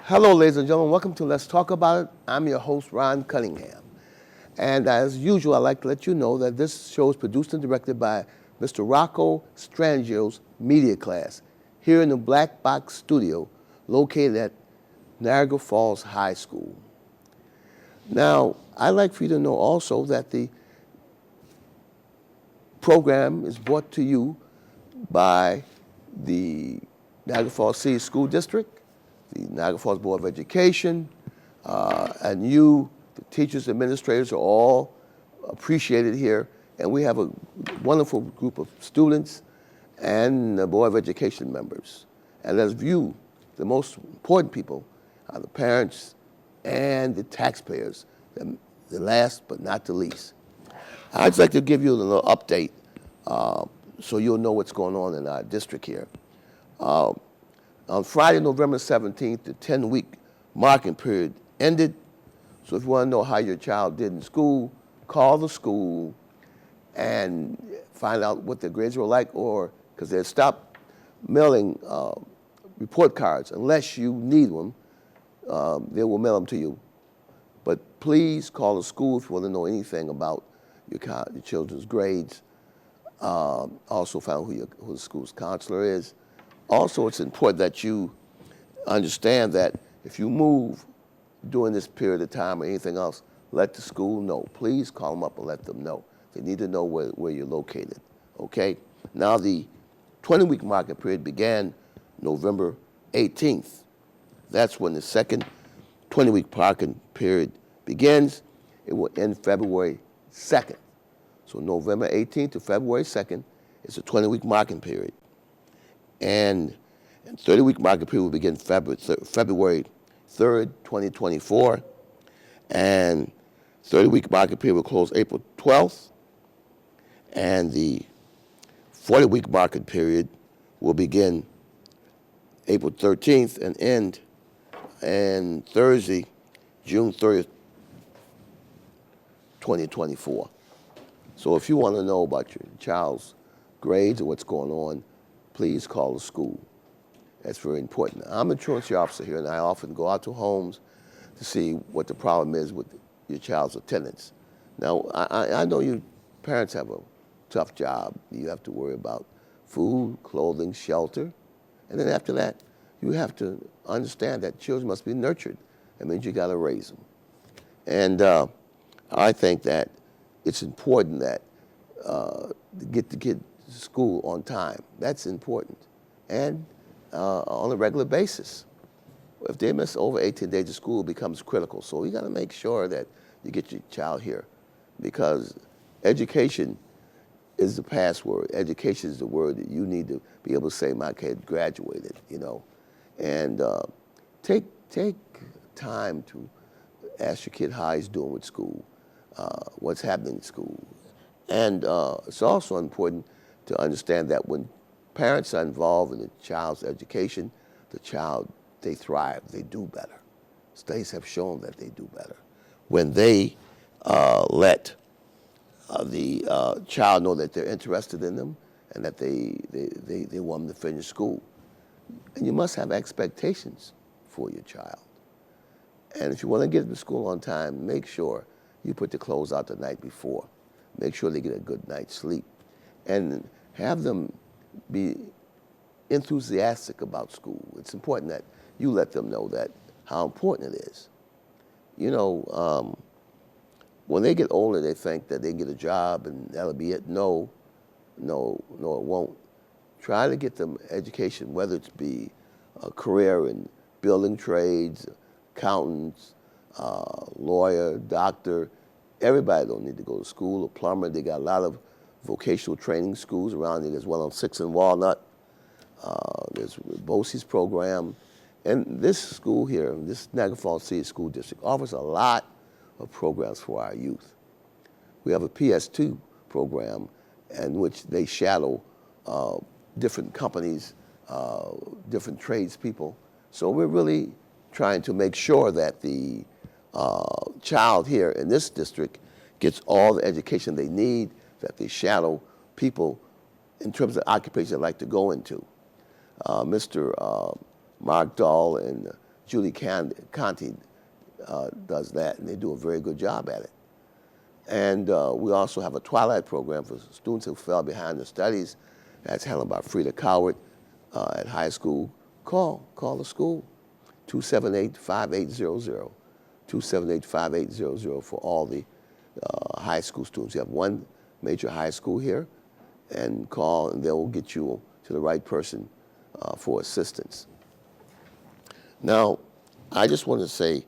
Hello, ladies and gentlemen. Welcome to Let's Talk About It. I'm your host, Ron Cunningham. And as usual, I'd like to let you know that this show is produced and directed by Mr. Rocco Strangio's media class here in the Black Box Studio located at Niagara Falls High School. Now, I'd like for you to know also that the program is brought to you by the Niagara Falls City School District, the Niagara Falls Board of Education, and you, the teachers, administrators, are all appreciated here. And we have a wonderful group of students and the Board of Education members. And as you, the most important people are the parents and the taxpayers, the last but not the least. I'd like to give you a little update so you'll know what's going on in our district here. On Friday, November 17th, the 10-week marking period ended. So if you want to know how your child did in school, call the school and find out what their grades were like, or because they'll stop mailing report cards unless you need them. They will mail them to you. But please call the school if you want to know anything about your children's grades. Also find out who the school's counselor is. Also, it's important that you understand that if you move during this period of time or anything else, let the school know. Please call them up and let them know. They need to know where you're located, okay? Now, the 20-week marking period began November 18th. That's when the second 20-week marking period begins. It will end February 2nd. So November 18th to February 2nd is a 20-week marking period. And 30-week marking period will begin February 3rd, 2024. And 30-week marking period will close April 12th. And the 40-week marking period will begin April 13th and end on Thursday, June 30th, 2024. So if you want to know about your child's grades or what's going on, please call the school. That's very important. I'm a truancy officer here, and I often go out to homes to see what the problem is with your child's attendance. Now, I know you parents have a tough job. You have to worry about food, clothing, shelter. And then after that, you have to understand that children must be nurtured. That means you got to raise them. And I think that it's important that to get the kid to school on time. That's important. And on a regular basis. If they miss over 18 days of school, it becomes critical. So you got to make sure that you get your child here, because education is the password. Education is the word that you need to be able to say, my kid graduated, you know. And take time to ask your kid how he's doing with school, what's happening in school. And it's also important to understand that when parents are involved in the child's education, they thrive, they do better. Studies have shown that they do better when they let the child know that they're interested in them and that they want them to finish school. And you must have expectations for your child. And if you want to get them to school on time, make sure you put the clothes out the night before. Make sure they get a good night's sleep. And have them be enthusiastic about school. It's important that you let them know that how important it is. You know, when they get older, they think that they get a job and that'll be it. No, it won't. Try to get them education, whether it's be a career in building trades, accountants, lawyer, doctor. Everybody don't need to go to school. A plumber, they got a lot of vocational training schools around here. There's one on 6th and Walnut. There's BOCES program. And this school here, this Niagara Falls City School District, offers a lot of programs for our youth. We have a PS2 program in which they shadow different companies, different tradespeople. So we're really trying to make sure that the child here in this district gets all the education they need, that they shadow people in terms of occupations they like to go into. Mr. Mark Dahl and Julie Conti does that, and they do a very good job at it. And we also have a Twilight program for students who fell behind in their studies. That's handled by Frida Coward at high school. Call the school, 278-5800, 278-5800 for all the high school students. You have one major high school here, and call, and they will get you to the right person for assistance. Now, I just want to say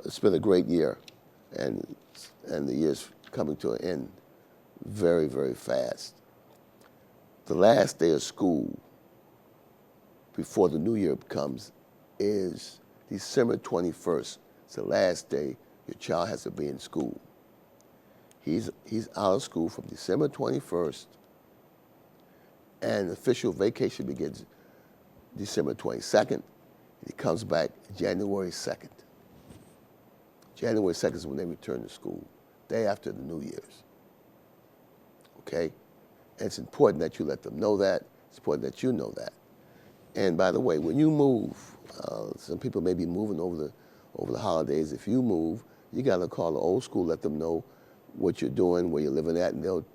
it's been a great year, and the year's coming to an end very, very fast. The last day of school before the new year comes is December 21st. It's the last day your child has to be in school. He's out of school from December 21st, and official vacation begins December 22nd. He comes back January 2nd. January 2nd is when they return to school, day after the New Year's. Okay? And it's important that you let them know that. It's important that you know that. And by the way, when you move, some people may be moving over the holidays. If you move, you got to call the old school, let them know what you're doing, where you're living at, and they'll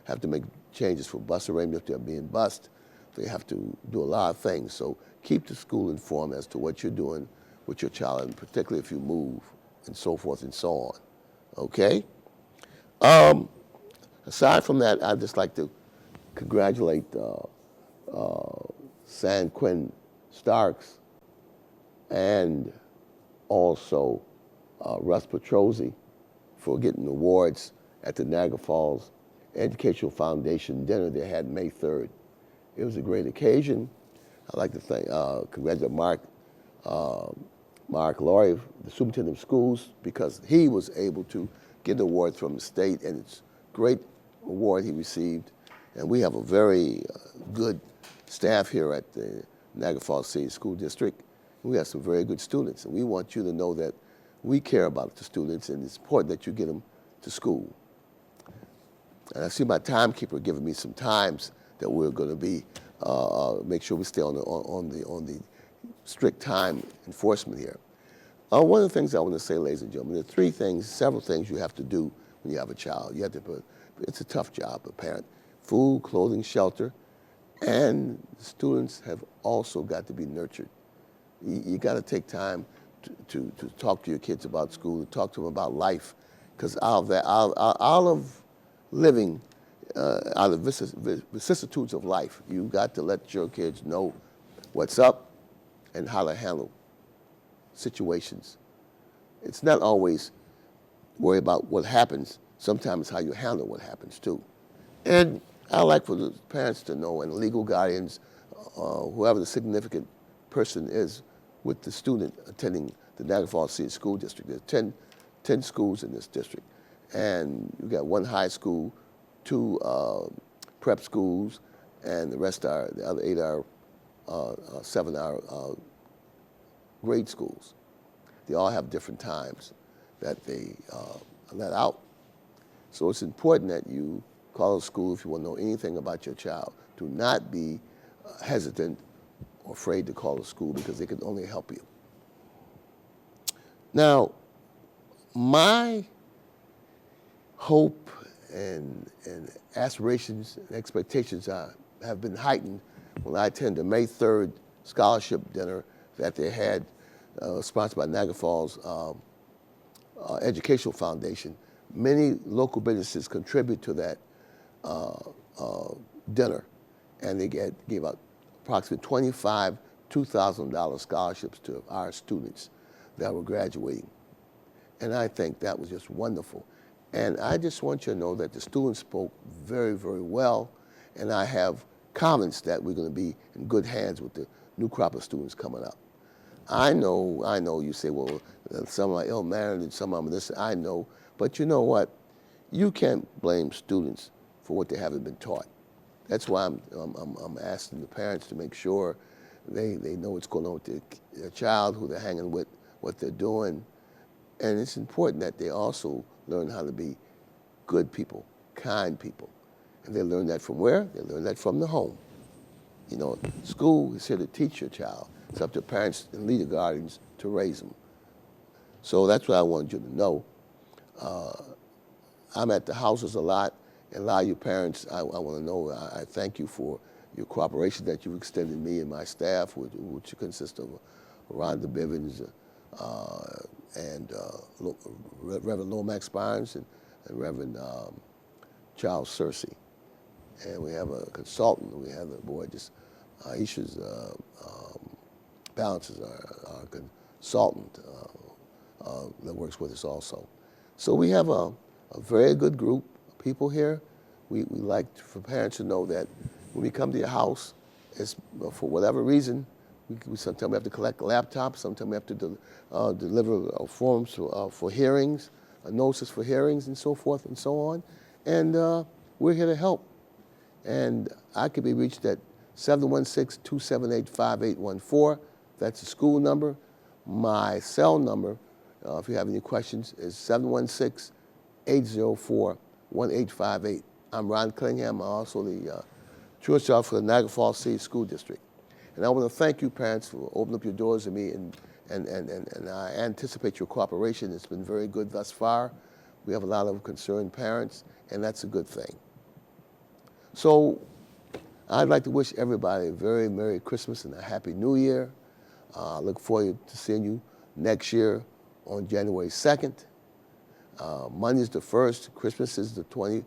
have to make changes for bus arrangement if they're being bused. They have to do a lot of things. So keep the school informed as to what you're doing with your child, and particularly if you move, and so forth and so on. Okay? Aside from that, I'd just like to congratulate San Quinn Starks and also Russ Petrozzi for getting awards at the Niagara Falls Educational Foundation dinner they had May 3rd. It was a great occasion. I'd like to congratulate Mark Laurie, the superintendent of schools, because he was able to get an award from the state, and it's a great award he received. And we have a very good staff here at the Niagara Falls City School District. We have some very good students, and we want you to know that we care about the students, and it's important that you get them to school. And I see my timekeeper giving me some times that we're going to be make sure we stay on the strict time enforcement here. One of the things I want to say, ladies and gentlemen, there are several things you have to do when you have a child. You have to it's a tough job, a parent. Food, clothing, shelter, and students have also got to be nurtured. You got to take time to talk to your kids about school, to talk to them about life, because out of living, out of vicissitudes of life, you've got to let your kids know what's up and how to handle situations. It's not always worry about what happens. Sometimes it's how you handle what happens too. And I like for the parents to know, and legal guardians, whoever the significant person is with the student attending the Niagara Falls City School District. There's 10 schools in this district. And you've got one high school, 2 prep schools, and the other 8 are 7 are grade schools. They all have different times that they let out. So it's important that you call a school if you want to know anything about your child. Do not be hesitant or afraid to call a school, because they can only help you. Now, my hope and aspirations and expectations have been heightened when I attended the May 3rd scholarship dinner that they had sponsored by Niagara Falls Educational Foundation. Many local businesses contribute to that dinner, and they gave out approximately $25,000 to $2,000 scholarships to our students that were graduating. And I think that was just wonderful. And I just want you to know that the students spoke very, very well, and I have confidence that we're going to be in good hands with the new crop of students coming up. I know you say, well, some are ill-mannered and some are this, I know, but you know what? You can't blame students for what they haven't been taught. That's why I'm asking the parents to make sure they know what's going on with their child, who they're hanging with, what they're doing. And it's important that they also learn how to be good people, kind people. And they learn that from where? They learn that from the home. You know, school is here to teach your child, It's up to parents and leader guardians to raise them. So that's what I wanted you to know. I'm at the houses a lot, and a lot of you parents, I want to know, I thank you for your cooperation that you've extended me and my staff, which consists of Rhonda Bivens and Reverend Lomax Barnes and Reverend Charles Searcy. And we have a consultant. We have the boy, just Aisha's Balances, our consultant that works with us also. So we have a very good group of people here. We like for parents to know that when we come to your house, it's, for whatever reason, sometimes we have to collect laptops, sometimes we have to deliver forms for hearings, notices for hearings and so forth and so on. And we're here to help. And I can be reached at 716-278-5814. That's the school number. My cell number, if you have any questions, is 716-804-1858. I'm Ron Cunningham. I'm also the truancy officer for the Niagara Falls City School District. And I want to thank you, parents, for opening up your doors to me, and I anticipate your cooperation. It's been very good thus far. We have a lot of concerned parents, and that's a good thing. So I'd like to wish everybody a very Merry Christmas and a Happy New Year. I look forward to seeing you next year on January 2nd. Monday's the 1st. Christmas is the 20th.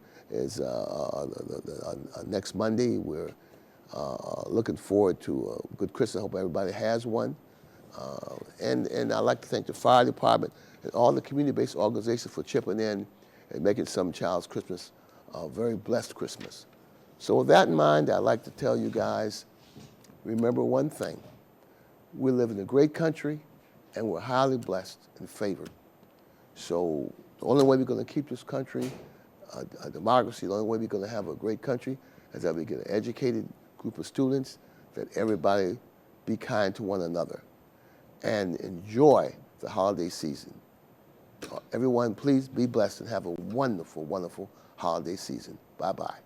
Next Monday. We're looking forward to a good Christmas. I hope everybody has one. And I'd like to thank the fire department and all the community-based organizations for chipping in and making some child's Christmas a very blessed Christmas. So with that in mind, I'd like to tell you guys, remember one thing. We live in a great country, and we're highly blessed and favored. So the only way we're going to keep this country a democracy, the only way we're going to have a great country is that we get an educated group of students, that everybody be kind to one another and enjoy the holiday season. Everyone, please be blessed and have a wonderful, wonderful holiday season. Bye-bye.